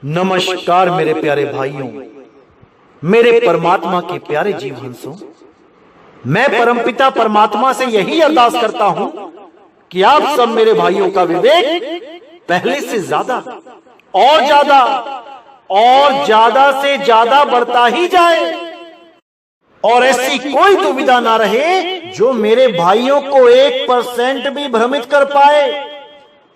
नमस्कार मेरे प्यारे भाइयों, मेरे परमात्मा के प्यारे जीव हंसों। मैं परमपिता परमात्मा से यही अरदास करता हूं कि आप सब मेरे भाइयों का विवेक पहले से ज्यादा और ज्यादा से ज्यादा बढ़ता ही जाए और ऐसी कोई दुविधा ना रहे जो मेरे भाइयों को 1% भी भ्रमित कर पाए।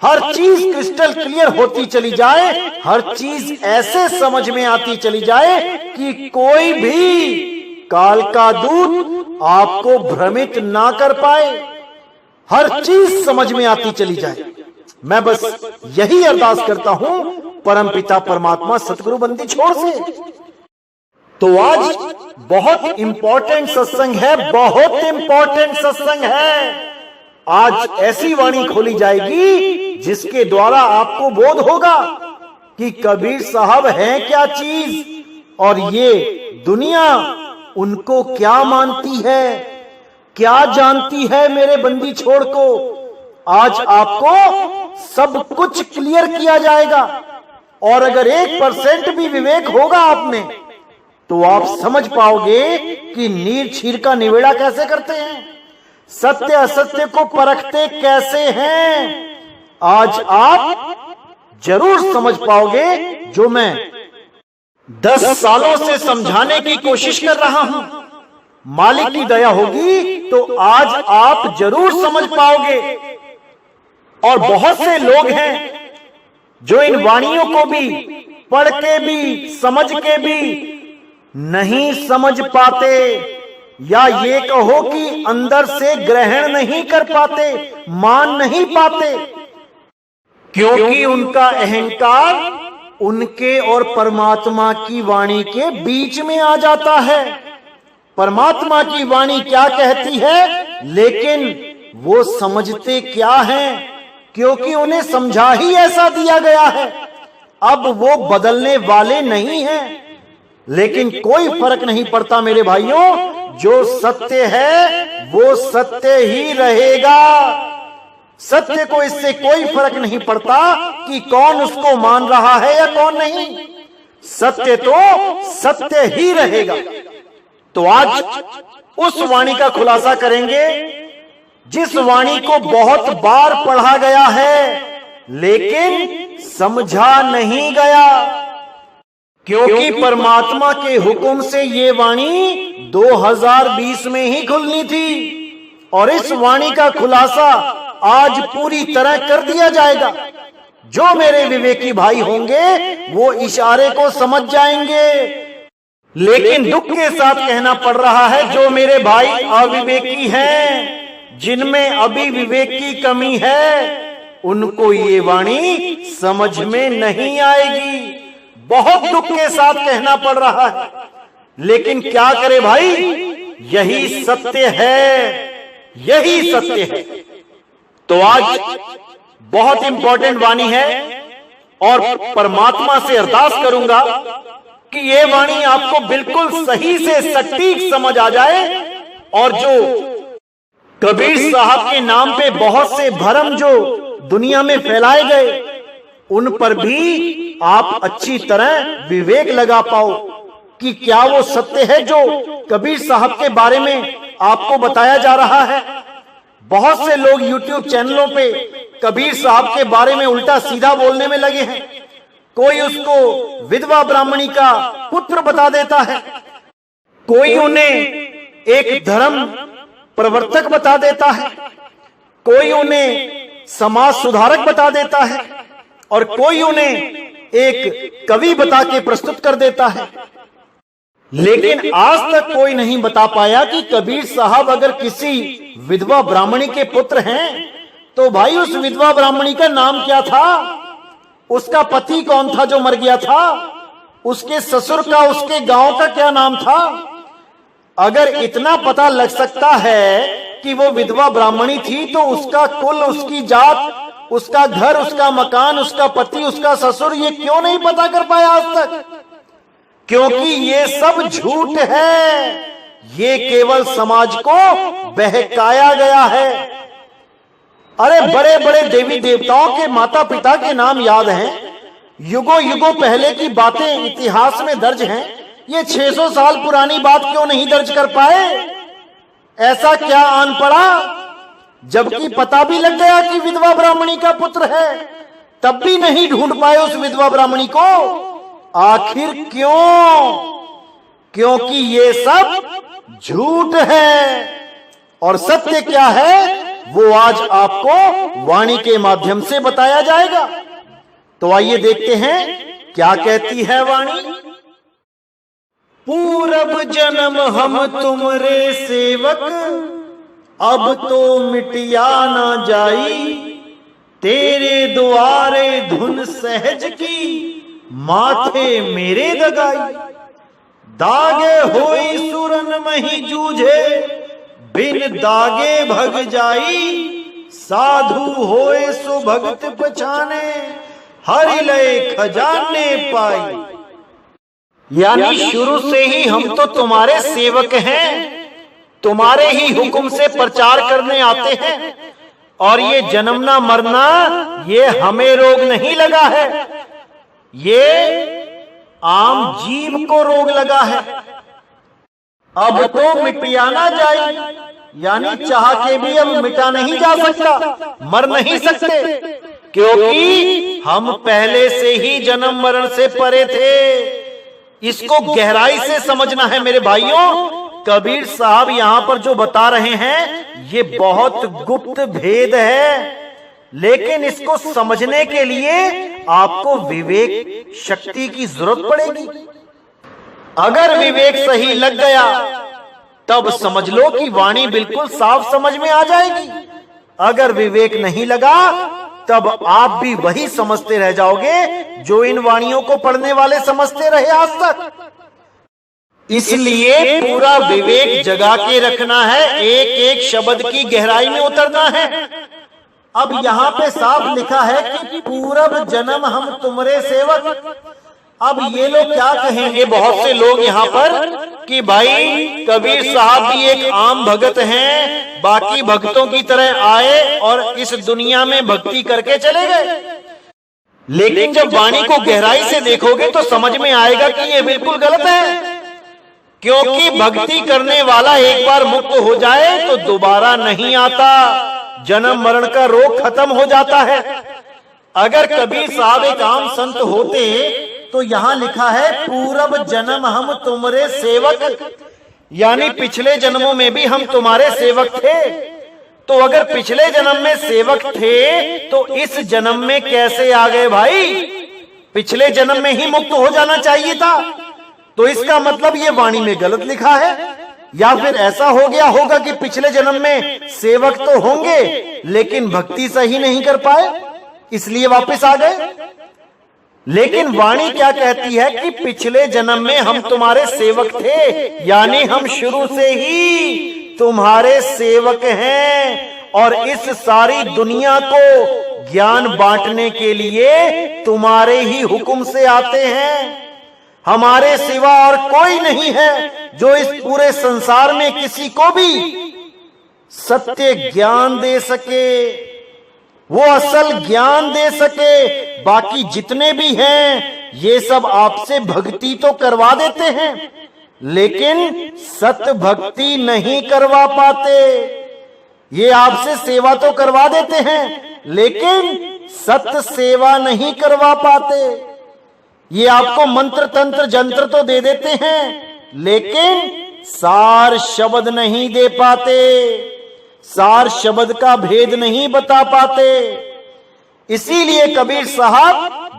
हर चीज क्रिस्टल क्लियर होती चली जाए, हर चीज ऐसे समझ में आती चली जाए कि कोई भी काल का दूत आपको भ्रमित ना कर पाए। हर चीज समझ में आती चली जाए। मैं बस यही अरदास करता हूं परमपिता परमात्मा सतगुरु बंदी छोड़ से। तो आज बहुत इंपॉर्टेंट सत्संग है, बहुत इंपॉर्टेंट सत्संग है। आज ऐसी वाणी खोली जाएगी जिसके द्वारा आपको बोध होगा कि कबीर साहब हैं क्या चीज और ये दुनिया उनको क्या मानती है, क्या जानती है मेरे बंदी छोड़ को। आज आपको सब कुछ क्लियर किया जाएगा और अगर 1% भी विवेक होगा आप में तो आप समझ पाओगे कि नीर छीर का निवेड़ा कैसे करते हैं, सत्य असत्य को परखते कैसे हैं। आज आप जरूर समझ पाओगे जो मैं 10 सालों से समझाने की कोशिश कर रहा हूं। मालिक की दया होगी तो आज आप जरूर समझ पाओगे। और बहुत से लोग हैं जो इन वाणियों को भी पढ़ के भी समझ के भी नहीं समझ पाते, या ये कहो कि अंदर से ग्रहण नहीं कर पाते, मान नहीं पाते, क्योंकि उनका अहंकार उनके और परमात्मा की वाणी के बीच में आ जाता है। परमात्मा की वाणी क्या कहती है लेकिन वो समझते क्या हैं, क्योंकि उन्हें समझा ही ऐसा दिया गया है। अब वो बदलने वाले नहीं हैं। लेकिन कोई फर्क नहीं पड़ता मेरे भाइयों, जो सत्य है वो सत्य ही रहेगा। सत्य को इससे कोई फर्क नहीं पड़ता कि कौन उसको मान रहा है या कौन नहीं, सत्य तो सत्य ही रहेगा। तो आज उस वाणी का खुलासा करेंगे जिस वाणी को बहुत बार पढ़ा गया है लेकिन समझा नहीं गया, क्योंकि परमात्मा के हुक्म से ये वाणी 2020 में ही खुलनी थी और इस वाणी का खुलासा आज पूरी तरह कर दिया जाएगा। जो मेरे विवेकी भाई होंगे वो इशारे को समझ जाएंगे। लेकिन दुख के साथ कहना पड़ रहा है जो मेरे भाई अविवेकी हैं, जिनमें अभी विवेक की कमी है, उनको ये वाणी समझ में नहीं आएगी। बहुत दुख के साथ कहना पड़ रहा है, लेकिन क्या करे भाई, यही सत्य है, यही सत्य है। तो आज बहुत इंपॉर्टेंट वाणी है और परमात्मा से अरदास करूंगा कि ये वाणी आपको बिल्कुल सही से सटीक समझ आ जाए और जो कबीर साहब के नाम पे बहुत से भ्रम जो दुनिया में फैलाए गए उन पर भी आप अच्छी तरह विवेक लगा पाओ कि क्या वो सत्य है जो कबीर साहब के बारे में आपको बताया जा रहा है। बहुत से लोग YouTube चैनलों पे कबीर साहब के बारे में उल्टा सीधा बोलने में लगे हैं। कोई उसको विधवा ब्राह्मणी का पुत्र बता देता है, कोई उन्हें एक धर्म प्रवर्तक बता देता है, कोई उन्हें समाज सुधारक बता देता है और कोई उन्हें एक कवि बता के प्रस्तुत कर देता है। लेकिन आज तक कोई नहीं बता पाया कि कबीर साहब अगर किसी विधवा ब्राह्मणी के पुत्र हैं तो भाई उस विधवा ब्राह्मणी का नाम क्या था, उसका पति कौन था जो मर गया था, उसके ससुर का उसके गांव का क्या नाम था। अगर इतना पता लग सकता है कि वो विधवा ब्राह्मणी थी तो उसका कुल, उसकी जात, उसका घर, उसका मकान, उसका पति, उसका ससुर, ये क्यों नहीं पता कर पाया आज तक? क्योंकि ये सब झूठ है, ये केवल समाज को बहकाया गया है। अरे बड़े बड़े देवी देवताओं के माता पिता के नाम याद हैं, युगों युगों पहले की बातें इतिहास में दर्ज हैं, ये 600 साल पुरानी बात क्यों नहीं दर्ज कर पाए? ऐसा क्या आन पड़ा? जबकि पता भी लग गया कि विधवा ब्राह्मणी का पुत्र है, तब भी नहीं ढूंढ पाए उस विधवा ब्राह्मणी को। आखिर क्यों? क्योंकि ये सब झूठ है। और सत्य क्या है वो आज आपको वाणी के माध्यम से बताया जाएगा। तो आइए देखते हैं क्या कहती है वाणी। पूरब जन्म हम तुमरे सेवक, अब तो मिटिया ना जाई, तेरे द्वारे धुन सहज की, माथे मेरे दगाई। दागे होई सुरन मही जूझे, बिन दागे भग जाई, साधु होए सो भगत पछाने, हरि लय खजाने पाई। यानी शुरू से ही हम तो तुम्हारे सेवक हैं, तुम्हारे ही हुक्म से प्रचार करने आते हैं, और ये जन्मना मरना ये हमें रोग नहीं लगा है, ये आम जीव को रोग लगा है। अब तो मिटिया ना जाए, यानी चाह के भी अब मिटा नहीं जा सकता, मर नहीं सकते, क्योंकि हम पहले से ही जन्म मरण से परे थे। इसको गहराई से समझना है मेरे भाइयों। कबीर साहब यहां पर जो बता रहे हैं ये बहुत गुप्त भेद है, लेकिन इसको समझने के लिए आपको विवेक शक्ति की जरूरत पड़ेगी। अगर विवेक सही लग गया तब समझ लो कि वाणी बिल्कुल साफ समझ में आ जाएगी। अगर विवेक नहीं लगा तब आप भी वही समझते रह जाओगे जो इन वाणियों को पढ़ने वाले समझते रहे आज तक। इसलिए पूरा विवेक जगा के रखना है, एक एक शब्द की गहराई में उतरना है। अब यहाँ पे साफ लिखा है कि पूरब जन्म हम तुमरे सेवक। अब ये लोग क्या कहेंगे बहुत से लोग यहाँ पर कि भाई कबीर साहब भी एक आम भगत हैं, बाकी भक्तों की तरह आए और इस दुनिया में भक्ति करके चले गए। लेकिन जब वाणी को गहराई से देखोगे तो समझ में आएगा कि ये बिल्कुल गलत है, क्योंकि भक्ति करने वाला एक बार मुक्त हो जाए तो दोबारा नहीं आता, जन्म मरण का रोग खत्म हो जाता है। अगर कबीर साहब एक आम संत होते तो यहां लिखा है पूरब जन्म हम तुम्हारे सेवक, यानी पिछले जन्मों में भी हम तुम्हारे सेवक थे। तो अगर पिछले जन्म में सेवक थे तो इस जन्म में कैसे आ गए भाई? पिछले जन्म में ही मुक्त हो जाना चाहिए था। तो इसका मतलब ये वाणी में गलत लिखा है, या फिर ऐसा हो गया होगा कि पिछले जन्म में सेवक तो होंगे लेकिन भक्ति सही नहीं कर पाए, इसलिए वापस आ गए। लेकिन वाणी क्या कहती है कि पिछले जन्म में हम तुम्हारे सेवक थे, यानी हम शुरू से ही तुम्हारे सेवक हैं और इस सारी दुनिया को ज्ञान बांटने के लिए तुम्हारे ही हुक्म से आते हैं। हमारे सिवा और कोई नहीं है जो इस पूरे संसार में किसी को भी सत्य ज्ञान दे सके, वो असल ज्ञान दे सके। बाकी जितने भी हैं ये सब आपसे भक्ति तो करवा देते हैं लेकिन सत्य भक्ति नहीं करवा पाते। ये आपसे सेवा तो करवा देते हैं लेकिन सत्य सेवा नहीं करवा पाते। ये आपको मंत्र तंत्र जंत्र तो दे देते हैं लेकिन सार शब्द नहीं दे पाते, सार शब्द का भेद नहीं बता पाते। इसीलिए कबीर साहब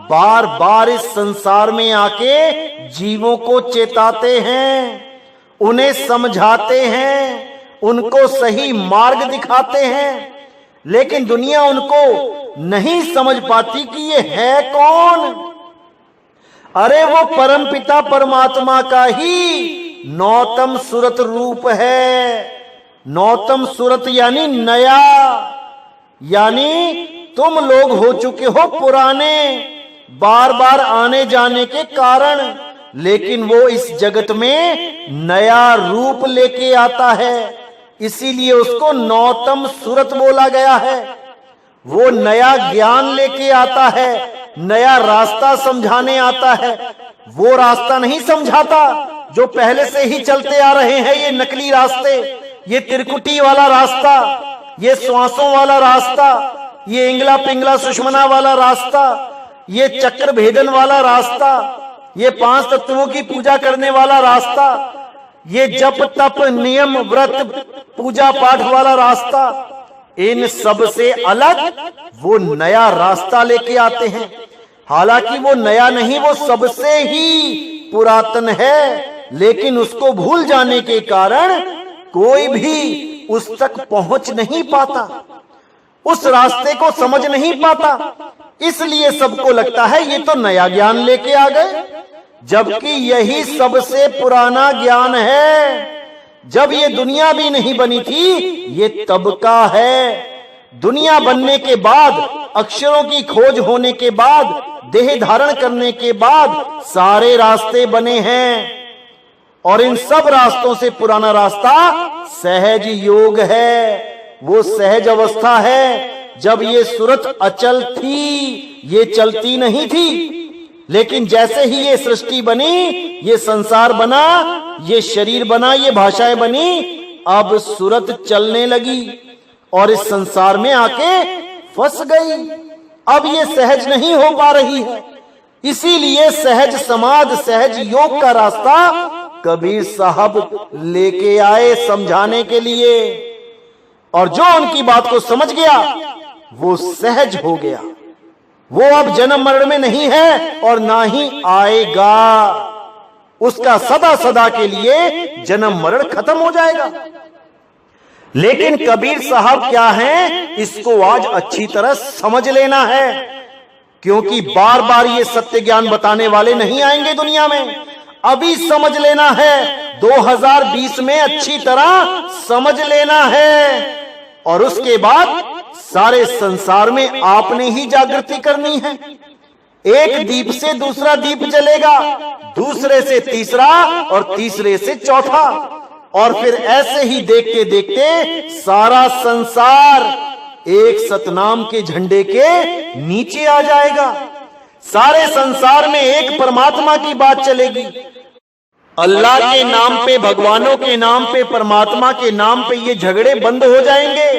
बार बार इस संसार में आके जीवों को चेताते हैं, उन्हें समझाते हैं, उनको सही मार्ग दिखाते हैं, लेकिन दुनिया उनको नहीं समझ पाती कि ये है कौन। अरे वो परमपिता परमात्मा का ही नौतम सुरत रूप है। नौतम सुरत यानी नया, यानी तुम लोग हो चुके हो पुराने, बार बार आने जाने के कारण, लेकिन वो इस जगत में नया रूप लेके आता है, इसीलिए उसको नौतम सुरत बोला गया है। वो नया ज्ञान लेके आता है, नया रास्ता समझाने आता है। वो रास्ता नहीं समझाता जो पहले से ही चलते आ रहे हैं, ये नकली रास्ते, ये तिरकुटी वाला रास्ता, ये श्वासों वाला रास्ता, ये इंगला पिंगला सुषमना वाला रास्ता, ये चक्र भेदन वाला रास्ता, ये 5 तत्वों की पूजा करने वाला रास्ता, ये जप तप नियम व्रत पूजा पाठ वाला रास्ता, इन सब से अलग वो नया रास्ता लेके आते हैं। हालांकि वो नया नहीं, वो सबसे ही पुरातन है, लेकिन उसको भूल जाने के कारण कोई भी उस तक पहुंच नहीं पाता, उस रास्ते को समझ नहीं पाता। इसलिए सबको लगता है ये तो नया ज्ञान लेके आ गए, जबकि यही सबसे पुराना ज्ञान है। जब ये दुनिया भी नहीं बनी थी, ये तब का है। दुनिया बनने के बाद, अक्षरों की खोज होने के बाद, देह धारण करने के बाद सारे रास्ते बने हैं। और इन सब रास्तों से पुराना रास्ता सहज योग है। वो सहज अवस्था है जब ये सूरत अचल थी, ये चलती नहीं थी। लेकिन जैसे ही ये सृष्टि बनी, ये संसार बना, ये शरीर बना, ये भाषाएं बनी, अब सूरत चलने लगी और इस संसार में आके फंस गई। अब ये सहज नहीं हो पा रही है। इसीलिए सहज समाध, सहज योग का रास्ता कबीर साहब लेके आए समझाने के लिए। और जो उनकी बात को समझ गया वो सहज हो गया। वो अब जन्म मरण में नहीं है और ना ही आएगा। उसका सदा सदा के लिए जन्म मरण खत्म हो जाएगा। लेकिन कबीर साहब क्या हैं, इसको आज अच्छी तरह समझ लेना है, क्योंकि बार बार ये सत्य ज्ञान बताने वाले नहीं आएंगे दुनिया में। अभी समझ लेना है, 2020 में अच्छी तरह समझ लेना है। और उसके बाद सारे संसार में आपने ही जागृति करनी है। एक दीप से दूसरा दीप जलेगा, दूसरे से तीसरा और तीसरे से चौथा, और फिर ऐसे ही देखते देखते सारा संसार एक सतनाम के झंडे के नीचे आ जाएगा। सारे संसार में एक परमात्मा की बात चलेगी। अल्लाह के नाम पे, भगवानों के नाम पे, परमात्मा के नाम पे ये झगड़े बंद हो जाएंगे।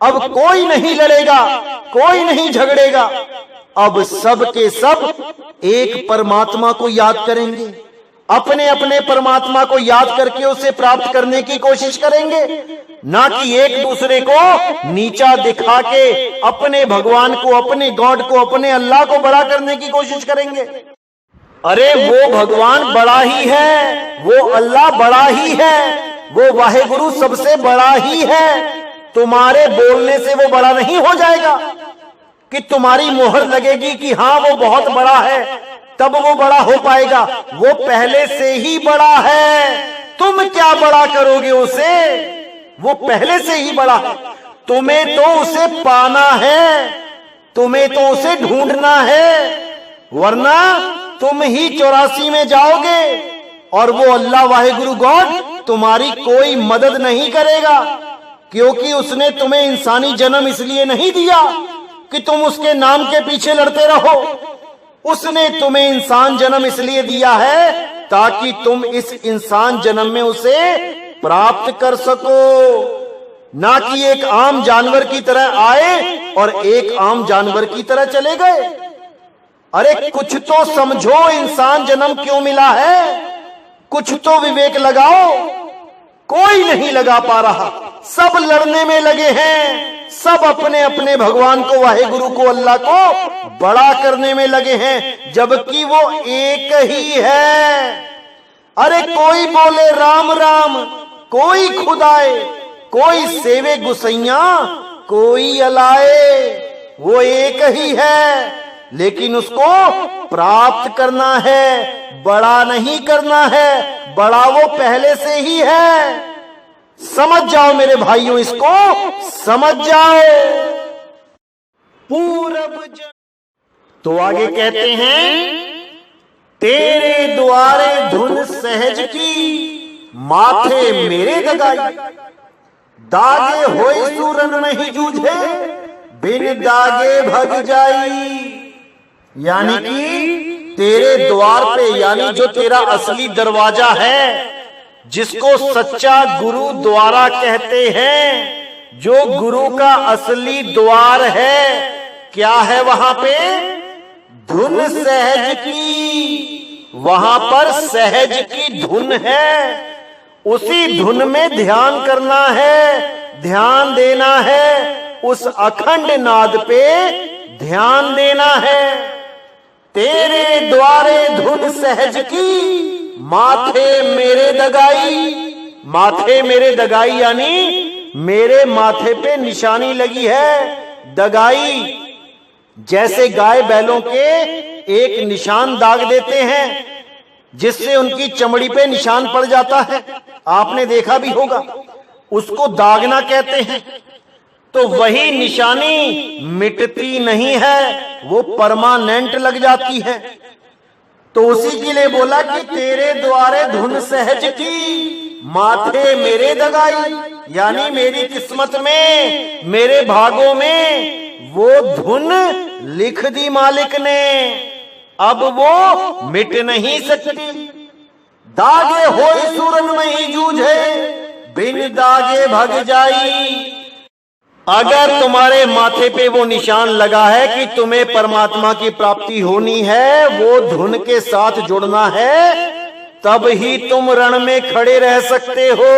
अब कोई नहीं लड़ेगा, कोई नहीं झगड़ेगा। अब सब के सब एक परमात्मा को याद करेंगे, अपने अपने परमात्मा को याद करके उसे प्राप्त करने की कोशिश करेंगे, ना कि एक दूसरे को नीचा दिखा के अपने भगवान को, अपने गॉड को, अपने अल्लाह को बड़ा करने की कोशिश करेंगे। अरे वो भगवान बड़ा ही है, वो अल्लाह बड़ा ही है, वो वाहेगुरु सबसे बड़ा ही है। तुम्हारे बोलने से वो बड़ा नहीं हो जाएगा कि तुम्हारी मोहर लगेगी कि हाँ वो बहुत बड़ा है, तब वो बड़ा हो पाएगा। वो पहले से ही बड़ा है, तुम क्या बड़ा करोगे उसे? वो पहले से ही बड़ा है। तुम्हें तो उसे पाना है, तुम्हें तो उसे ढूंढना है, वरना तुम ही 84 में जाओगे और वो अल्लाह वाहेगुरु गॉड तुम्हारी कोई मदद नहीं करेगा, क्योंकि उसने तुम्हें इंसानी जन्म इसलिए नहीं दिया कि तुम उसके नाम के पीछे लड़ते रहो। उसने तुम्हें इंसान जन्म इसलिए दिया है ताकि तुम इस इंसान जन्म में उसे प्राप्त कर सको, ना कि एक आम जानवर की तरह आए और एक आम जानवर की तरह चले गए। अरे कुछ तो समझो, इंसान जन्म क्यों मिला है, कुछ तो विवेक लगाओ। कोई नहीं लगा पा रहा, सब लड़ने में लगे हैं, सब अपने अपने भगवान को, वाहेगुरु को, अल्लाह को बड़ा करने में लगे हैं, जबकि वो एक ही है। अरे कोई बोले राम राम, कोई खुदाए, कोई सेवे गुसैया, कोई अलाए, वो एक ही है, लेकिन उसको प्राप्त करना है, बड़ा नहीं करना है। बड़ा वो पहले से ही है। समझ जाओ मेरे भाइयों, इसको समझ जाओ। पूरब जन तो आगे कहते हैं, तेरे द्वारे धुन सहज की, माथे मेरे दगाई, दागे होए सूरन नहीं जूझे, बिन दागे भग जाई। यानी कि तेरे द्वार पे, यानी जो तेरा असली दरवाजा है, जिसको सच्चा गुरु द्वारा कहते हैं, जो गुरु का असली द्वार है, क्या है वहां पे? धुन सहज की। वहां पर सहज की धुन है, उसी धुन में ध्यान करना है, ध्यान देना है, उस अखंड नाद पे ध्यान देना है। तेरे द्वारे धुन सहज की, माथे मेरे दगाई। माथे मेरे दगाई यानी मेरे माथे पे निशानी लगी है। दगाई जैसे गाय बैलों के एक निशान दाग देते हैं, जिससे उनकी चमड़ी पे निशान पड़ जाता है, आपने देखा भी होगा, उसको दागना कहते हैं। तो वही निशानी मिटती नहीं है, वो परमानेंट लग जाती है। तो उसी के लिए बोला कि तेरे द्वारे धुन सहज की, माथे मेरे दगाई, यानी मेरी किस्मत में, मेरे भागों में वो धुन लिख दी मालिक ने, अब वो मिट नहीं सकती। दागे होई सूरन में ही जूझे, बिन दागे भग जाई। अगर तुम्हारे माथे पे वो निशान लगा है कि तुम्हें परमात्मा की प्राप्ति होनी है, वो धुन के साथ जुड़ना है, तब ही तुम रण में खड़े रह सकते हो,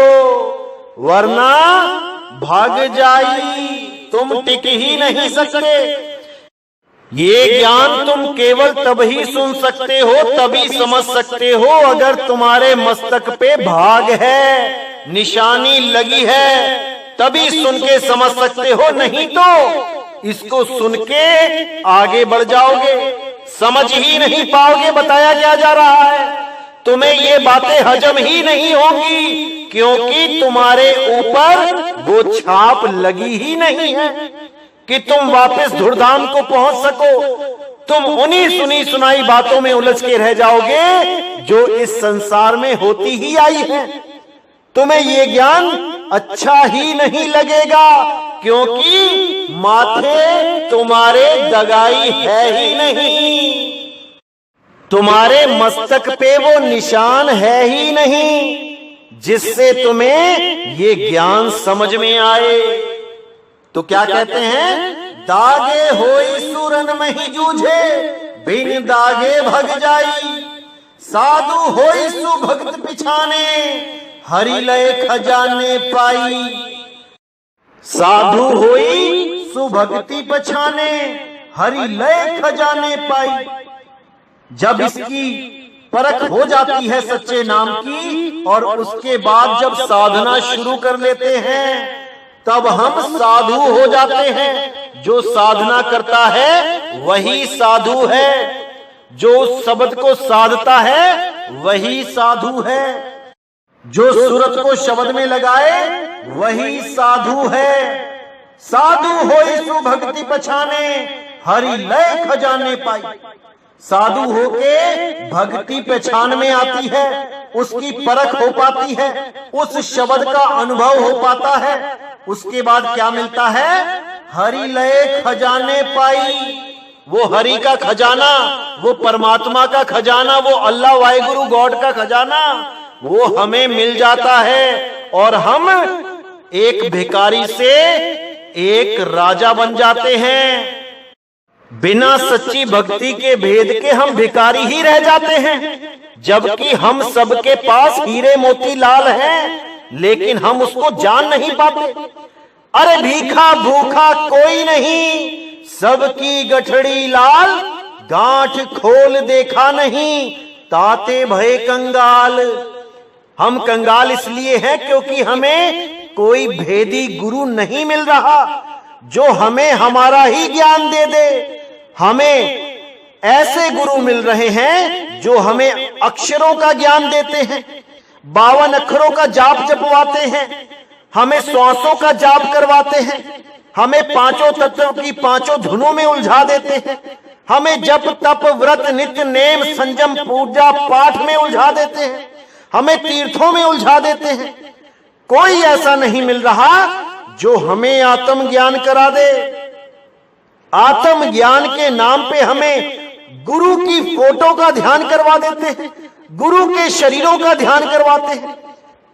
वरना भाग जाई, तुम टिक ही नहीं सकते। ये ज्ञान तुम केवल तब ही सुन सकते हो, तभी समझ सकते हो, अगर तुम्हारे मस्तक पे भाग है, निशानी लगी है, तभी सुन के समझ सकते हो, नहीं तो इसको सुन के आगे बढ़ जाओगे, समझ ही नहीं पाओगे बताया क्या जा रहा है। तुम्हें ये बातें हजम ही नहीं होंगी, क्योंकि तुम्हारे ऊपर वो छाप लगी ही नहीं है कि तुम वापस धुरधाम को पहुंच सको। तुम उन्हीं सुनी सुनाई बातों में उलझ के रह जाओगे जो इस संसार में होती ही आई है। तुम्हें ये ज्ञान अच्छा ही नहीं लगेगा, क्योंकि माथे तुम्हारे दगाई है ही नहीं, तुम्हारे मस्तक पे वो निशान है ही नहीं जिससे तुम्हें ये ज्ञान समझ में आए। तो क्या कहते हैं? दागे होई सूरन में ही जूझे, बिन दागे भग जाई। साधु होई सुभक्त पिछाने, हरि लय खजाने पाई। साधु होई सुभक्ति पछाने, हरि लय खजाने पाई। जब इसकी परख हो जाती है सच्चे नाम की, और उसके बाद जब साधना शुरू कर लेते हैं, तब हम साधु हो जाते हैं। जो साधना करता है वही साधु है, जो उस शब्द को साधता है वही साधु है, जो सूरत को शब्द में लगाए वही साधु है। साधु होई सुभक्ति पछाने, हरि लय खजाने पाई। साधु होके भक्ति पहचान में आती है, उसकी परख हो पाती है, उस शब्द का अनुभव हो पाता है। उसके बाद क्या मिलता है? हरि लय खजाने पाई। वो हरि का खजाना, वो परमात्मा का खजाना, वो अल्लाह वाहिगुरु गॉड का खजाना, वो हमें मिल जाता है, और हम एक भिखारी से एक राजा बन जाते हैं। बिना सच्ची भक्ति के भेद के हम भिखारी ही रह जाते हैं, जबकि हम सबके पास हीरे मोती लाल हैं, लेकिन हम उसको जान नहीं पाते। अरे भीखा भूखा कोई नहीं, सबकी गठड़ी लाल, गांठ खोल देखा नहीं, ताते भय कंगाल। हम कंगाल इसलिए हैं क्योंकि हमें कोई भेदी गुरु नहीं मिल रहा जो हमें हमारा ही ज्ञान दे दे। हमें ऐसे गुरु मिल रहे हैं जो हमें अक्षरों का ज्ञान देते हैं, 52 अक्षरों का जाप जपवाते हैं, हमें श्वासों का जाप करवाते हैं, हमें पांचों तत्वों की पांचों धुनों में उलझा देते हैं, हमें जप तप व्रत नित्य नेम संयम पूजा पाठ में उलझा देते हैं, हमें तीर्थों में उलझा देते हैं। कोई ऐसा नहीं मिल रहा जो हमें आत्म ज्ञान करा दे। आत्म ज्ञान के नाम पे हमें गुरु की फोटो का ध्यान करवा देते हैं, गुरु के शरीरों का ध्यान करवाते हैं।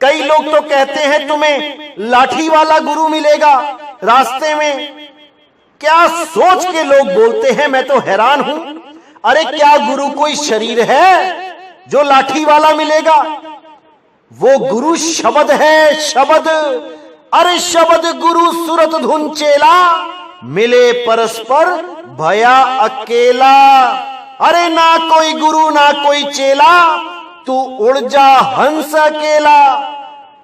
कई लोग तो कहते हैं तुम्हें लाठी वाला गुरु मिलेगा रास्ते में। क्या सोच के लोग बोलते हैं, मैं तो हैरान हूं। अरे क्या गुरु कोई शरीर है जो लाठी वाला मिलेगा? वो गुरु शब्द है, शब्द। अरे शब्द गुरु सुरत धुन चेला, मिले परस्पर भया अकेला। अरे ना कोई गुरु ना कोई चेला, तू उड़ जा हंस अकेला।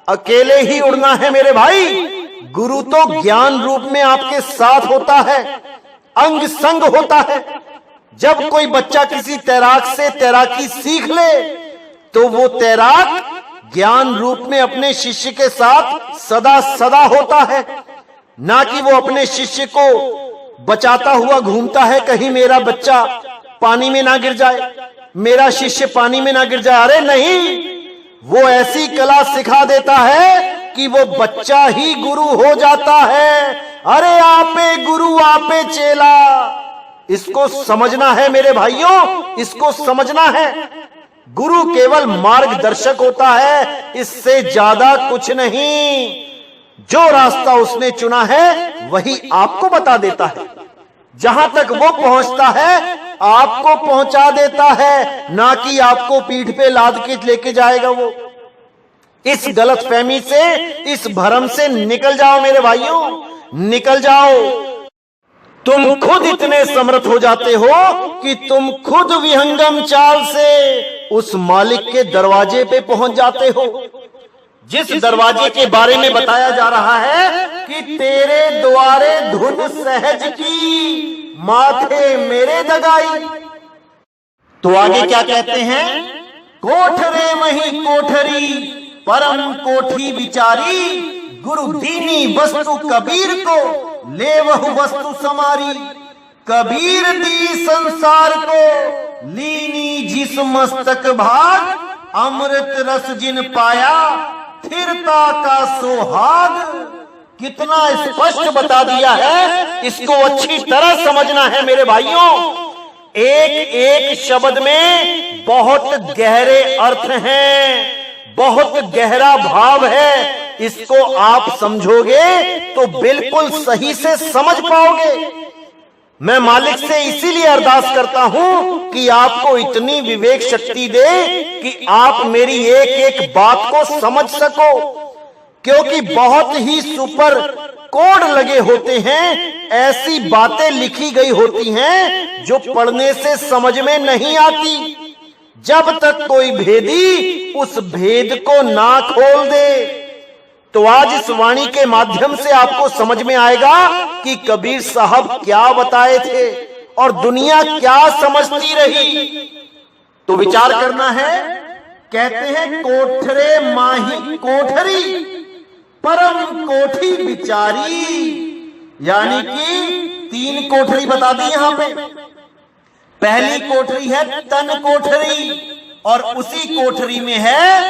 अकेले ही उड़ना है मेरे भाई। गुरु तो ज्ञान रूप में आपके साथ होता है, अंग संग होता है। जब कोई बच्चा किसी तैराक से तैराकी सीख ले तो वो तैराक ज्ञान रूप में अपने शिष्य के साथ सदा सदा होता है, ना कि वो अपने शिष्य को बचाता हुआ घूमता है, कहीं मेरा बच्चा पानी में ना गिर जाए, मेरा शिष्य पानी में ना गिर जाए। अरे नहीं, वो ऐसी कला सिखा देता है कि वो बच्चा ही गुरु हो जाता है। अरे आपे गुरु आपे चेला, इसको समझना है मेरे भाइयों, इसको समझना है। गुरु केवल मार्गदर्शक होता है, इससे ज्यादा कुछ नहीं। जो रास्ता उसने चुना है वही आपको बता देता है। जहां तक वो पहुंचता है आपको पहुंचा देता है, ना कि आपको पीठ पे लाद के लेके जाएगा वो। इस गलतफहमी से, इस भ्रम से निकल जाओ मेरे भाइयों, निकल जाओ। तुम खुद इतने समर्थ हो जाते हो कि तुम खुद विहंगम चाल से उस मालिक के दरवाजे पे पहुंच जाते हो, जिस दरवाजे के बारे में बताया जा रहा है कि तेरे द्वारे धुन सहज की, माथे मेरे दगाई। तो आगे क्या कहते हैं? कोठरे मही कोठरी, परम कोठी विचारी, गुरु दीनी वस्तु कबीर को, ले वह वस्तु समारी। कबीर दी संसार को, लीनी जिस मस्तक भाग, अमृत रस जिन पाया, स्थिरता का सुहाग। कितना स्पष्ट बता दिया है, इसको अच्छी तरह समझना है मेरे भाइयों। एक एक शब्द में बहुत गहरे अर्थ हैं, बहुत गहरा भाव है। इसको आप समझोगे तो बिल्कुल सही से समझ पाओगे। मैं मालिक से इसीलिए अरदास करता हूं कि आपको इतनी विवेक शक्ति दे कि आप मेरी एक एक बात को समझ सको, क्योंकि बहुत ही सुपर कोड लगे होते हैं, ऐसी बातें लिखी गई होती हैं जो पढ़ने से समझ में नहीं आती, जब तक कोई भेदी उस भेद को ना खोल दे। तो आज इस वाणी के माध्यम से आपको समझ में आएगा कि कबीर साहब क्या बताए थे और दुनिया क्या समझती रही। तो विचार करना है। कहते हैं कोठरे माही कोठरी, परम कोठी विचारी, यानी कि 3 कोठरी बता दी यहां पे। पहली कोठरी है तन कोठरी, और उसी कोठरी में है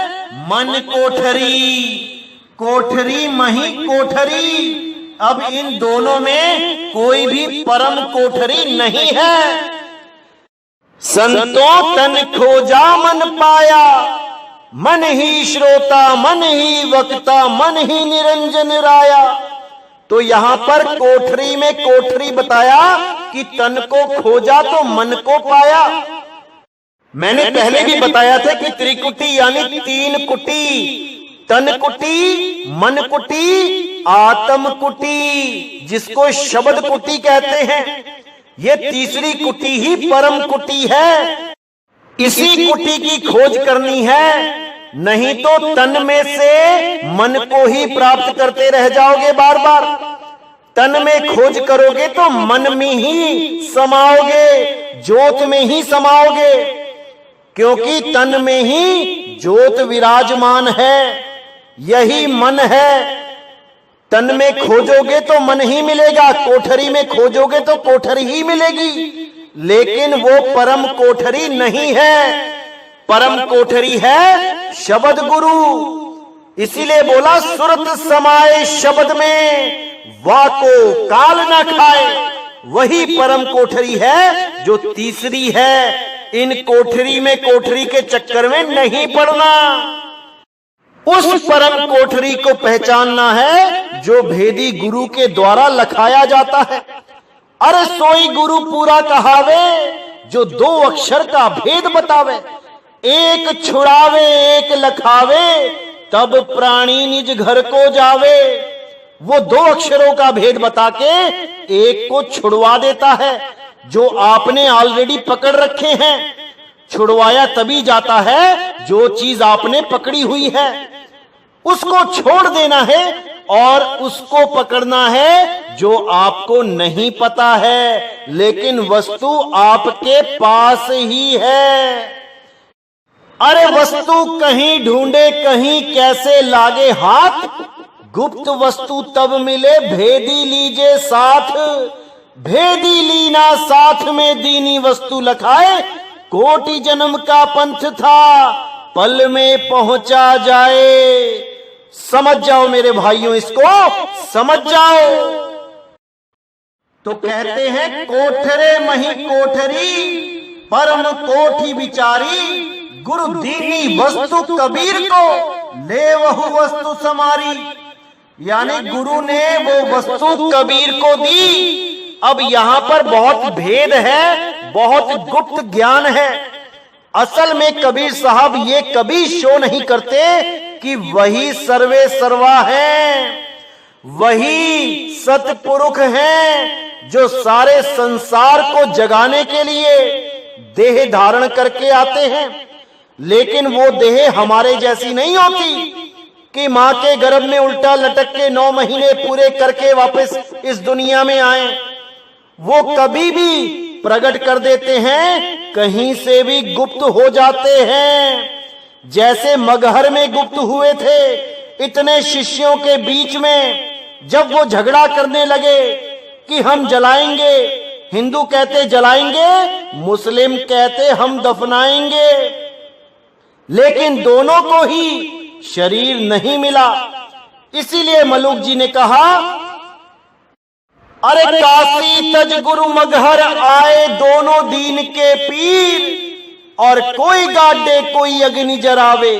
मन कोठरी। कोठरी मही कोठरी। अब इन दोनों में कोई भी परम कोठरी नहीं है। संतों तन खोजा मन पाया, मन ही श्रोता मन ही वक्ता मन ही निरंजन राया। तो यहां पर कोठरी में कोठरी बताया कि तन को खोजा तो मन को पाया। मैंने पहले भी बताया था कि त्रिकुटी यानी 3 कुटी, तन कुटी, मन कुटी, आत्म कुटी, जिसको शब्द कुटी कहते हैं। ये तीसरी कुटी ही परम कुटी है। इसी कुटी की खोज करनी है, नहीं तो तन में से मन को ही प्राप्त करते रह जाओगे बार बार। तन में खोज करोगे तो मन में ही समाओगे, ज्योत में ही समाओगे, क्योंकि तन में ही ज्योत विराजमान है, यही मन है। तन में खोजोगे तो मन ही मिलेगा, कोठरी में खोजोगे तो कोठरी ही मिलेगी, लेकिन वो परम कोठरी नहीं है। परम कोठरी है शब्द गुरु। इसीलिए बोला सुरत समाए शब्द में, वाको काल न खाए, वही परम कोठरी है जो तीसरी है। इन कोठरी में कोठरी के चक्कर में नहीं पड़ना, उस परम कोठरी को पहचानना है जो भेदी गुरु के द्वारा लखाया जाता है। अरे सोई गुरु पूरा कहावे जो 2 अक्षर का भेद बतावे, एक छुड़ावे एक लखावे, तब प्राणी निज घर को जावे। वो 2 अक्षरों का भेद बता के एक को छुड़वा देता है जो आपने ऑलरेडी पकड़ रखे हैं। छुड़वाया तभी जाता है जो चीज आपने पकड़ी हुई है, उसको छोड़ देना है और उसको पकड़ना है जो आपको नहीं पता है, लेकिन वस्तु आपके पास ही है। अरे वस्तु कहीं ढूंढे कहीं कैसे लागे हाथ, गुप्त वस्तु तब मिले भेदी लीजे साथ। भेदी लीना साथ में दीनी वस्तु लखाए, कोटि जन्म का पंथ था पल में पहुंचा जाए। समझ जाओ मेरे भाइयों, इसको समझ जाओ। तो कहते हैं कोठरे मही कोठरी परम कोठी विचारी, गुरु दीनी वस्तु कबीर को ले वहु वस्तु समारी। यानी गुरु ने वो वस्तु कबीर को दी। अब यहां पर बहुत भेद है, बहुत गुप्त ज्ञान है। असल में कबीर साहब ये कभी शो नहीं करते कि वही सर्वे सर्वा है, वही सतपुरुष हैं जो सारे संसार को जगाने के लिए देह धारण करके आते हैं। लेकिन वो देह हमारे जैसी नहीं होती कि मां के गर्भ में उल्टा लटक के 9 महीने पूरे करके वापस इस दुनिया में आए। वो कभी भी प्रकट कर देते हैं, कहीं से भी गुप्त हो जाते हैं। जैसे मगहर में गुप्त हुए थे, इतने शिष्यों के बीच में जब वो झगड़ा करने लगे कि हम जलाएंगे, हिंदू कहते जलाएंगे, मुस्लिम कहते हम दफनाएंगे, लेकिन दोनों को ही शरीर नहीं मिला। इसीलिए मलुक जी ने कहा, अरे काशी तज गुरु मगहर आए दोनों दीन के पीर, और कोई गाडे कोई अग्नि जरावे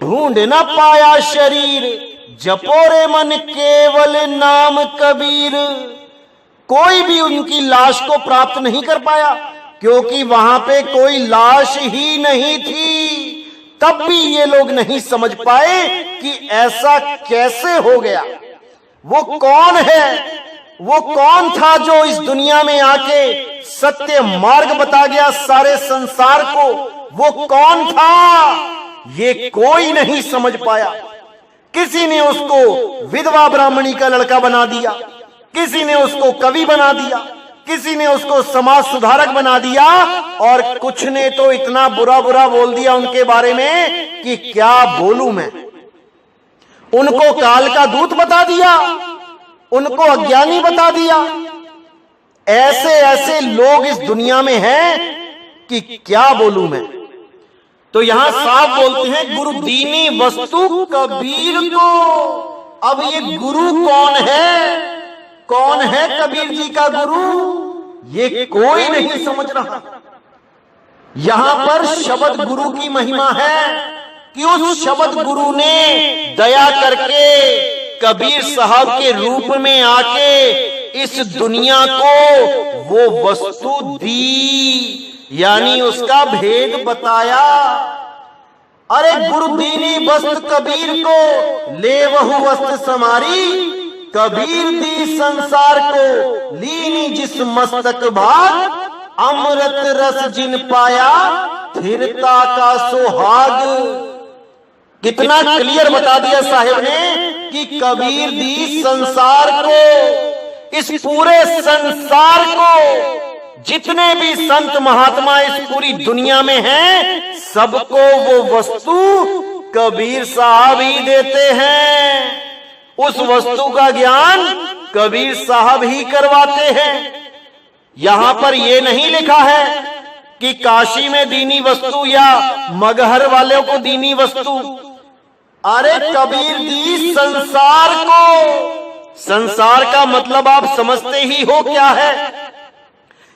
ढूंढ न पाया शरीर, जपोरे मन केवल नाम कबीर। कोई भी उनकी लाश को प्राप्त नहीं कर पाया क्योंकि वहां पे कोई लाश ही नहीं थी। तब भी ये लोग नहीं समझ पाए कि ऐसा कैसे हो गया। वो कौन है, वो कौन था जो इस दुनिया में आके सत्य मार्ग बता गया सारे संसार को, वो कौन था, ये कोई नहीं समझ पाया। किसी ने उसको विधवा ब्राह्मणी का लड़का बना दिया, किसी ने उसको कवि बना दिया, किसी ने उसको समाज सुधारक बना दिया, और कुछ ने तो इतना बुरा बुरा बोल दिया उनके बारे में कि क्या बोलूं मैं। उनको काल का दूत बता दिया, उनको अज्ञानी बता दिया। ऐसे ऐसे लोग इस दुनिया में हैं कि क्या बोलूं मैं। तो यहां साफ बोलते हैं गुरु दीनी वस्तु कबीर को। अब ये गुरु कौन है, कौन है कबीर जी का गुरु, ये कोई नहीं समझ रहा। यहां पर शब्द गुरु की महिमा है कि उस शब्द गुरु ने दया करके कबीर साहब के रूप में आके इस दुनिया को वो वस्तु दी, यानी उसका भेद बताया। अरे गुरु दीनी वस्तु कबीर को ले वहु वस्तु समारी, कबीर दी संसार को लीनी जिस मस्तक भाग, अमृत रस जिन पाया स्थिरता का सुहाग। कितना क्लियर बता दिया साहिब ने कि कबीर दी संसार को, इस पूरे संसार को, जितने भी संत महात्मा इस पूरी दुनिया में हैं, सबको वो वस्तु कबीर साहब ही देते हैं। उस वस्तु का ज्ञान कबीर साहब ही करवाते हैं। यहां पर यह नहीं लिखा है कि काशी में दीनी वस्तु या मगहर वालों को दीनी वस्तु। अरे कबीर दी संसार को। संसार का मतलब आप समझते ही हो क्या है।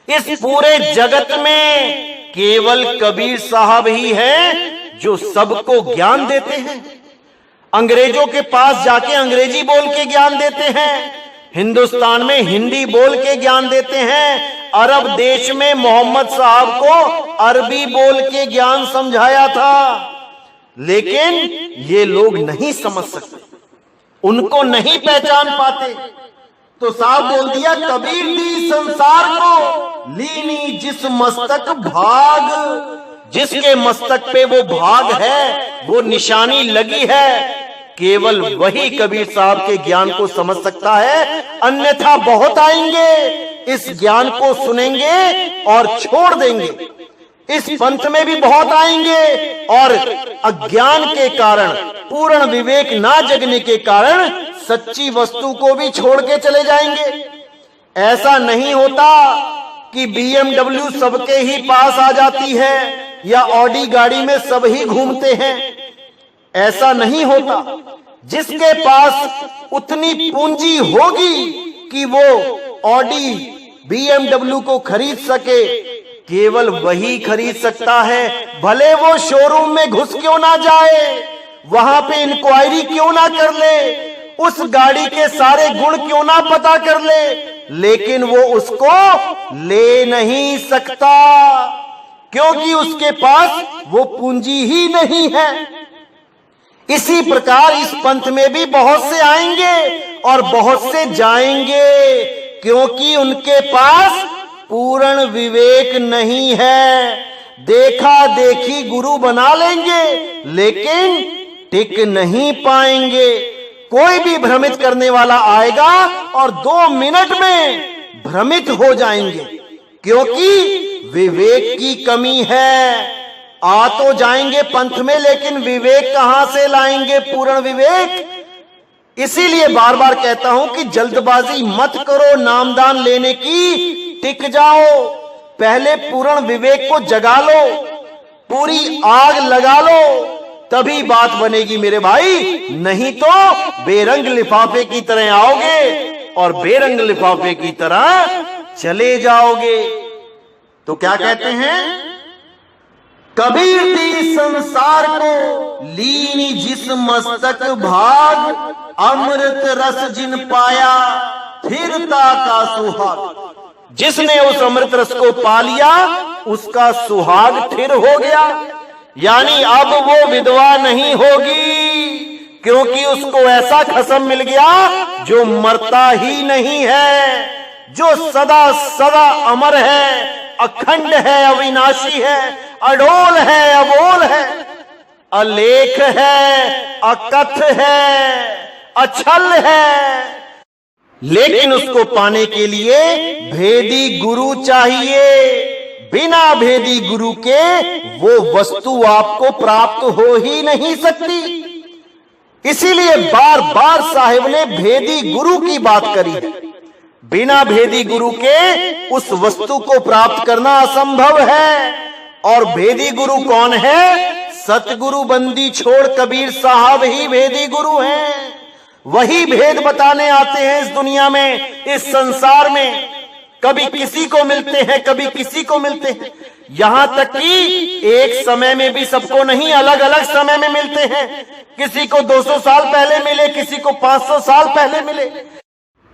इस पूरे जगत में केवल कबीर साहब ही हैं जो सबको ज्ञान देते हैं। अंग्रेजों के पास जाके अंग्रेजी बोल के ज्ञान देते हैं, हिंदुस्तान में हिंदी बोल के ज्ञान देते हैं, अरब देश में मोहम्मद साहब को अरबी बोल के ज्ञान समझाया था। लेकिन ये लोग नहीं समझ सकते, उनको नहीं पहचान पाते। तो साहब बोल दिया, कबीर दी संसार को लीनी जिस मस्तक भाग, जिसके मस्तक पे वो भाग है, वो निशानी लगी है, केवल वही कबीर साहब के ज्ञान को समझ सकता है। अन्यथा बहुत आएंगे, इस ज्ञान को सुनेंगे और छोड़ देंगे। इस पंथ में भी बहुत आएंगे और अज्ञान के कारण, पूर्ण विवेक ना जगने के कारण सच्ची वस्तु को भी छोड़ के चले जाएंगे। ऐसा नहीं होता कि BMW सबके ही पास आ जाती है या ऑडी गाड़ी में सब ही घूमते हैं। ऐसा नहीं होता। जिसके पास उतनी पूंजी होगी कि वो ऑडी BMW को खरीद सके, केवल वही खरीद सकता है। भले वो शोरूम में घुस क्यों ना जाए, वहां पे इंक्वायरी क्यों ना कर ले, उस गाड़ी के सारे गुण क्यों ना पता कर ले, लेकिन वो उसको ले नहीं सकता, क्योंकि उसके पास वो पूंजी ही नहीं है। इसी प्रकार इस पंथ में भी बहुत से आएंगे और बहुत से जाएंगे, क्योंकि उनके पास पूर्ण विवेक नहीं है। देखा देखी गुरु बना लेंगे, लेकिन टिक नहीं पाएंगे। कोई भी भ्रमित करने वाला आएगा और 2 मिनट में भ्रमित हो जाएंगे, क्योंकि विवेक की कमी है। आ तो जाएंगे पंथ में, लेकिन विवेक कहां से लाएंगे, पूर्ण विवेक। इसीलिए बार बार कहता हूं कि जल्दबाजी मत करो नामदान लेने की, टिक जाओ। पहले पूर्ण विवेक को जगा लो, पूरी आग लगा लो, तभी बात बनेगी मेरे भाई। नहीं तो बेरंग लिफाफे की तरह आओगे और बेरंग लिफाफे की तरह चले जाओगे। तो क्या कहते हैं, कबीर दी संसार को लीनी जिस मस्तक भाग, अमृत रस जिन पाया फिरता का सुहाग। जिसने उस अमृत रस को पा लिया, उसका सुहाग फिर हो गया। यानी अब वो विधवा नहीं होगी, क्योंकि उसको ऐसा खसम मिल गया जो मरता ही नहीं है, जो सदा सदा अमर है, अखंड है, अविनाशी है, अडोल है, अबोल है, अलेख है, अकथ है, अछल है। लेकिन उसको पाने के लिए भेदी गुरु चाहिए। बिना भेदी गुरु के वो वस्तु आपको प्राप्त हो ही नहीं सकती। इसीलिए बार बार साहिब ने भेदी गुरु की बात करी है। बिना भेदी गुरु के उस वस्तु को प्राप्त करना असंभव है। और भेदी गुरु कौन है? सतगुरु बंदी छोड़ कबीर साहब ही भेदी गुरु हैं। वही भेद बताने आते हैं इस दुनिया में, इस संसार में। कभी किसी को मिलते हैं, कभी किसी को मिलते हैं, यहां तक कि एक समय में भी सबको नहीं, अलग अलग समय में मिलते हैं। किसी को 200 साल पहले मिले, किसी को 500 साल पहले मिले,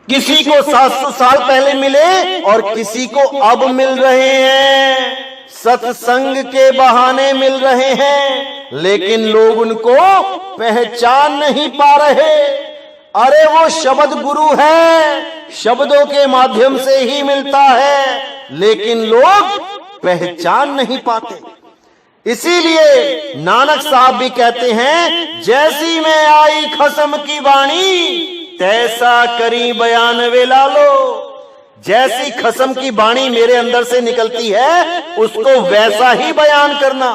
किसी को 700 साल पहले मिले और किसी को अब मिल रहे हैं। सत्संग के बहाने मिल रहे हैं, लेकिन लोग उनको पहचान नहीं पा रहे। अरे वो शब्द गुरु है, शब्दों के माध्यम से ही मिलता है, लेकिन लोग पहचान नहीं पाते। इसीलिए नानक साहब भी कहते हैं, जैसी में आई खसम की वाणी, तैसा करी बयान वे लालो। जैसी खसम की वाणी मेरे अंदर से निकलती है, उसको वैसा ही बयान करना,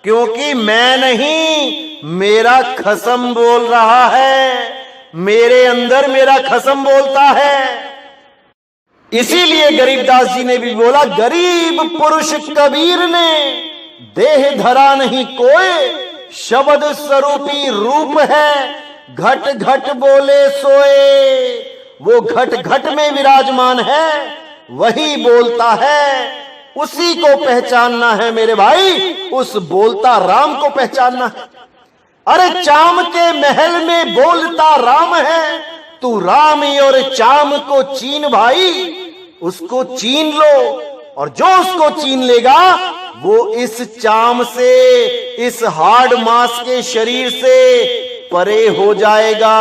क्योंकि मैं नहीं, मेरा खसम बोल रहा है। मेरे अंदर मेरा खसम बोलता है। इसीलिए गरीबदास जी ने भी बोला, गरीब पुरुष कबीर ने देह धरा नहीं कोई, शब्द स्वरूपी रूप है, घट घट बोले सोए। वो घट घट में विराजमान है, वही बोलता है, उसी को पहचानना है मेरे भाई, उस बोलता राम को पहचानना है। अरे चाम के महल में बोलता राम है, तू राम और चाम को चीन भाई, उसको चीन लो, और जो उसको चीन लेगा वो इस चाम से, इस हार्ड मांस के शरीर से परे हो जाएगा।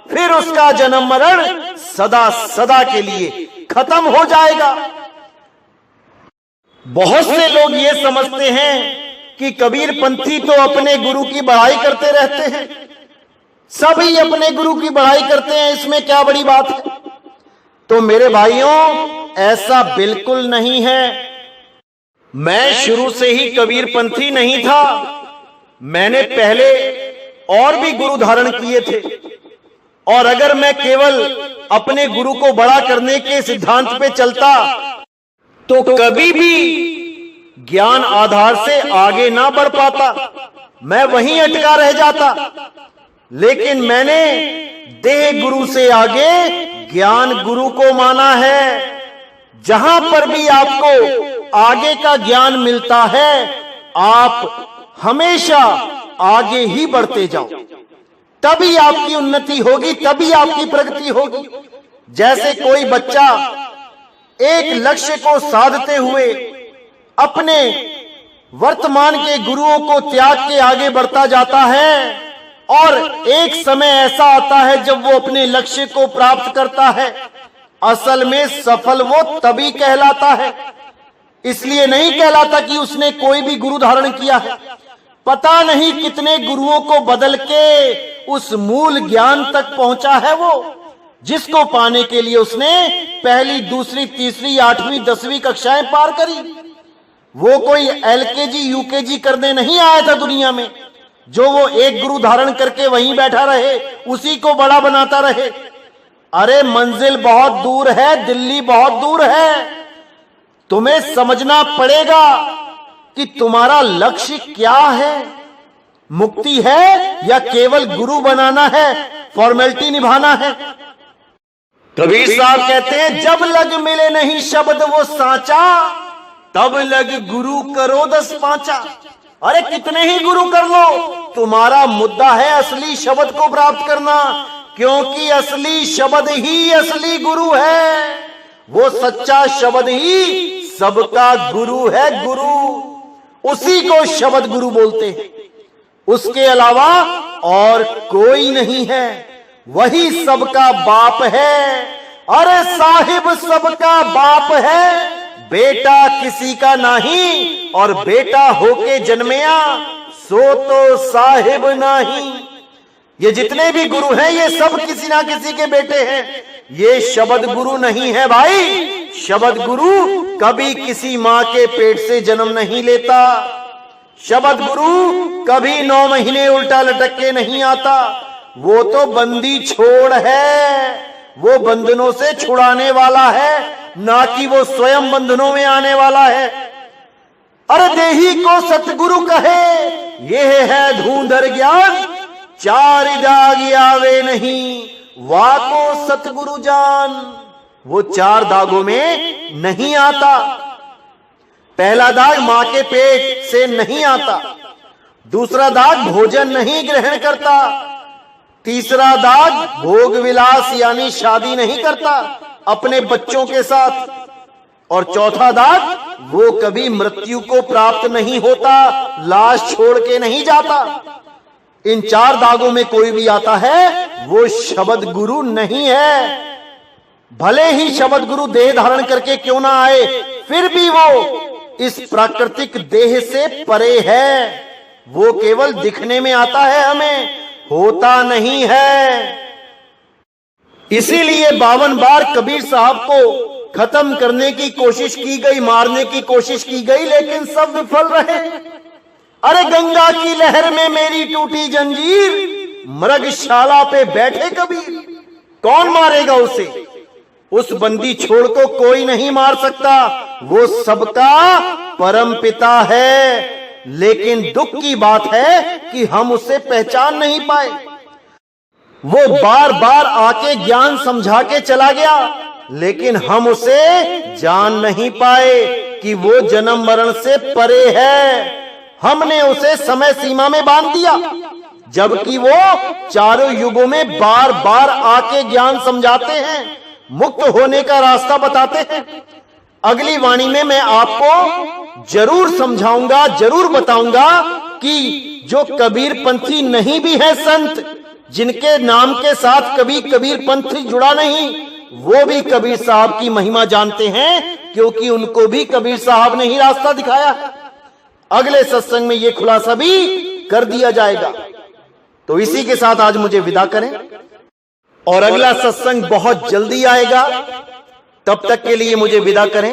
फिर उसका जन्म मरण सदा सदा के लिए खत्म हो जाएगा। बहुत से लोग ये समझते हैं कि कबीर पंथी तो अपने गुरु की बड़ाई करते रहते हैं, सभी अपने गुरु की बड़ाई करते हैं, इसमें क्या बड़ी बात है। तो मेरे भाइयों, ऐसा बिल्कुल नहीं है। मैं शुरू से ही कबीर पंथी नहीं था। मैंने पहले और भी गुरु धारण किए थे, और अगर मैं केवल अपने गुरु को बड़ा करने के सिद्धांत पे चलता तो कभी भी ज्ञान आधार से आगे ना बढ़ पाता, मैं वहीं अटका रह जाता। लेकिन मैंने देह गुरु से आगे ज्ञान गुरु को माना है। जहां पर भी आपको आगे का ज्ञान मिलता है, आप हमेशा आगे ही बढ़ते जाओ, तभी आपकी उन्नति होगी, तभी आपकी प्रगति होगी। जैसे कोई बच्चा एक लक्ष्य को साधते हुए अपने वर्तमान के गुरुओं को त्याग के आगे बढ़ता जाता है, और एक समय ऐसा आता है जब वो अपने लक्ष्य को प्राप्त करता है। असल में सफल वो तभी कहलाता है, इसलिए नहीं कहलाता कि उसने कोई भी गुरु धारण किया है। पता नहीं कितने गुरुओं को बदल के उस मूल ज्ञान तक पहुंचा है वो, जिसको पाने के लिए उसने पहली, दूसरी, तीसरी, 8वीं, 10वीं कक्षाएं पार करी। वो कोई LKG UKG करने नहीं आया था दुनिया में, जो वो एक गुरु धारण करके वहीं बैठा रहे, उसी को बड़ा बनाता रहे। अरे मंजिल बहुत दूर है, दिल्ली बहुत दूर है। तुम्हें समझना पड़ेगा कि तुम्हारा लक्ष्य क्या है। मुक्ति है या केवल गुरु बनाना है, फॉर्मेलिटी निभाना है। कबीर साहब कहते हैं, जब लग मिले नहीं शब्द वो साचा, तब लग गुरु करो 10 पांचा। अरे कितने ही गुरु कर लो, तुम्हारा मुद्दा है असली शब्द को प्राप्त करना, क्योंकि असली शब्द ही असली गुरु है। वो सच्चा शब्द ही सबका गुरु है। गुरु उसी को शब्द गुरु बोलते हैं, उसके अलावा और कोई नहीं है। वही सबका बाप है। अरे साहिब सबका बाप है, बेटा किसी का नहीं, और बेटा होके जन्मया सो तो साहिब नहीं। ये जितने भी गुरु हैं ये सब किसी ना किसी के बेटे हैं। ये शब्द गुरु नहीं है भाई। शब्द गुरु कभी किसी मां के पेट से जन्म नहीं लेता। शब्द गुरु कभी 9 महीने उल्टा लटक के नहीं आता। वो तो बंदी छोड़ है, वो बंधनों से छुड़ाने वाला है, ना कि वो स्वयं बंधनों में आने वाला है। अरे देही को सतगुरु कहे, ये है धूंधर ज्ञान, 4 दाग आवे नहीं, वाको सतगुरु जान। वो 4 दागों में नहीं आता। पहला दाग मां के पेट से नहीं आता, दूसरा दाग भोजन नहीं ग्रहण करता, तीसरा दाग भोग विलास यानी शादी नहीं करता अपने बच्चों के साथ, और चौथा दाग वो कभी मृत्यु को प्राप्त नहीं होता, लाश छोड़ के नहीं जाता। इन 4 दागों में कोई भी आता है वो शब्द गुरु नहीं है। भले ही शब्द गुरु देह धारण करके क्यों ना आए, फिर भी वो इस प्राकृतिक देह से परे है। वो केवल दिखने में आता है, हमें होता नहीं है। इसीलिए 52 बार कबीर साहब को खत्म करने की कोशिश की गई, मारने की कोशिश की गई, लेकिन सब विफल रहे। अरे गंगा की लहर में मेरी टूटी जंजीर, मृगशाला पे बैठे कबीर, कौन मारेगा उसे? उस बंदी छोड़ को कोई नहीं मार सकता, वो सबका परम पिता है। लेकिन दुख की बात है कि हम उसे पहचान नहीं पाए। वो बार बार आके ज्ञान समझा के चला गया, लेकिन हम उसे जान नहीं पाए कि वो जन्म मरण से परे है। हमने उसे समय सीमा में बांध दिया, जबकि वो चारों युगों में बार बार आके ज्ञान समझाते हैं, मुक्त होने का रास्ता बताते हैं। अगली वाणी में मैं आपको जरूर समझाऊंगा, जरूर बताऊंगा कि जो कबीर पंथी नहीं भी है संत, जिनके नाम के साथ कभी कबीर पंथी जुड़ा नहीं, वो भी कबीर साहब की महिमा जानते हैं, क्योंकि उनको भी कबीर साहब ने ही रास्ता दिखाया। अगले सत्संग में ये खुलासा भी कर दिया जाएगा। तो इसी के साथ आज मुझे विदा करें, और अगला सत्संग बहुत जल्दी आएगा। तब तक के लिए मुझे विदा करें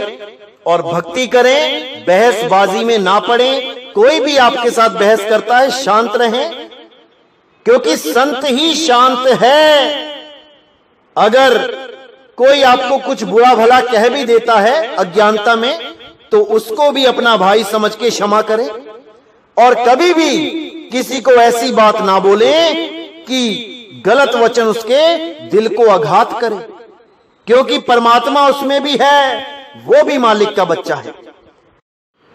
और भक्ति करें, बहसबाजी में ना पड़ें। कोई भी आपके साथ बहस करता है, शांत रहें, क्योंकि संत ही शांत है। अगर कोई आपको कुछ बुरा भला कह भी देता है अज्ञानता में, तो उसको भी अपना भाई समझ के क्षमा करें, और कभी भी किसी को ऐसी बात ना बोले कि गलत वचन उसके दिल को आघात करे, क्योंकि परमात्मा उसमें भी है, वो भी मालिक का बच्चा है।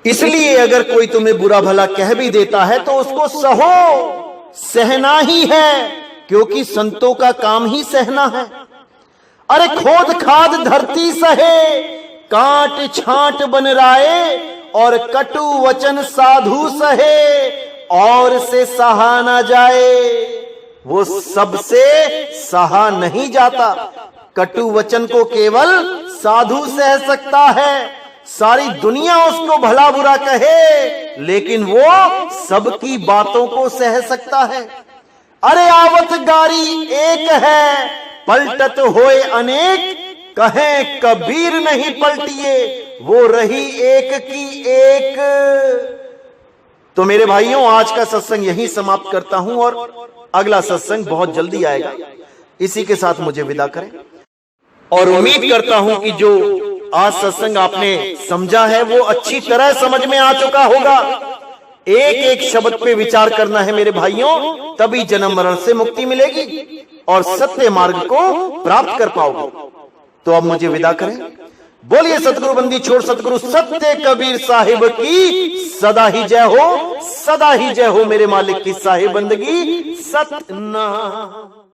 इसलिए अगर कोई तुम्हें बुरा भला कह भी देता है तो उसको सहो, सहना ही है, क्योंकि संतों का काम ही सहना है। अरे खोद खाद धरती सहे, कांट छांट बन राए, और कटु वचन साधु सहे, और से सहा ना जाए। वो सबसे सहा नहीं जाता। कटु वचन को केवल साधु सह सकता है। सारी दुनिया उसको भला बुरा कहे, लेकिन वो सबकी बातों को सह सकता है। अरे आवत गारी एक है, पलटत होए अनेक, कहें कबीर नहीं पलटिए, वो रही एक की एक। तो मेरे भाइयों, आज का सत्संग यहीं समाप्त करता हूं, और अगला सत्संग बहुत जल्दी आएगा। इसी के साथ मुझे विदा करें, और उम्मीद करता हूं कि जो आज सत्संग आपने समझा है वो अच्छी तरह समझ में आ चुका होगा। एक एक शब्द पे विचार करना है मेरे भाइयों, तभी जन्म मरण से मुक्ति मिलेगी और सत्य मार्ग को प्राप्त कर पाओगे। तो अब मुझे विदा करें। बोलिए सतगुरु बंदी छोड़ सतगुरु सत्य कबीर साहिब की सदा ही जय हो, सदा ही जय हो। मेरे मालिक की साहिब बंदगी सतना।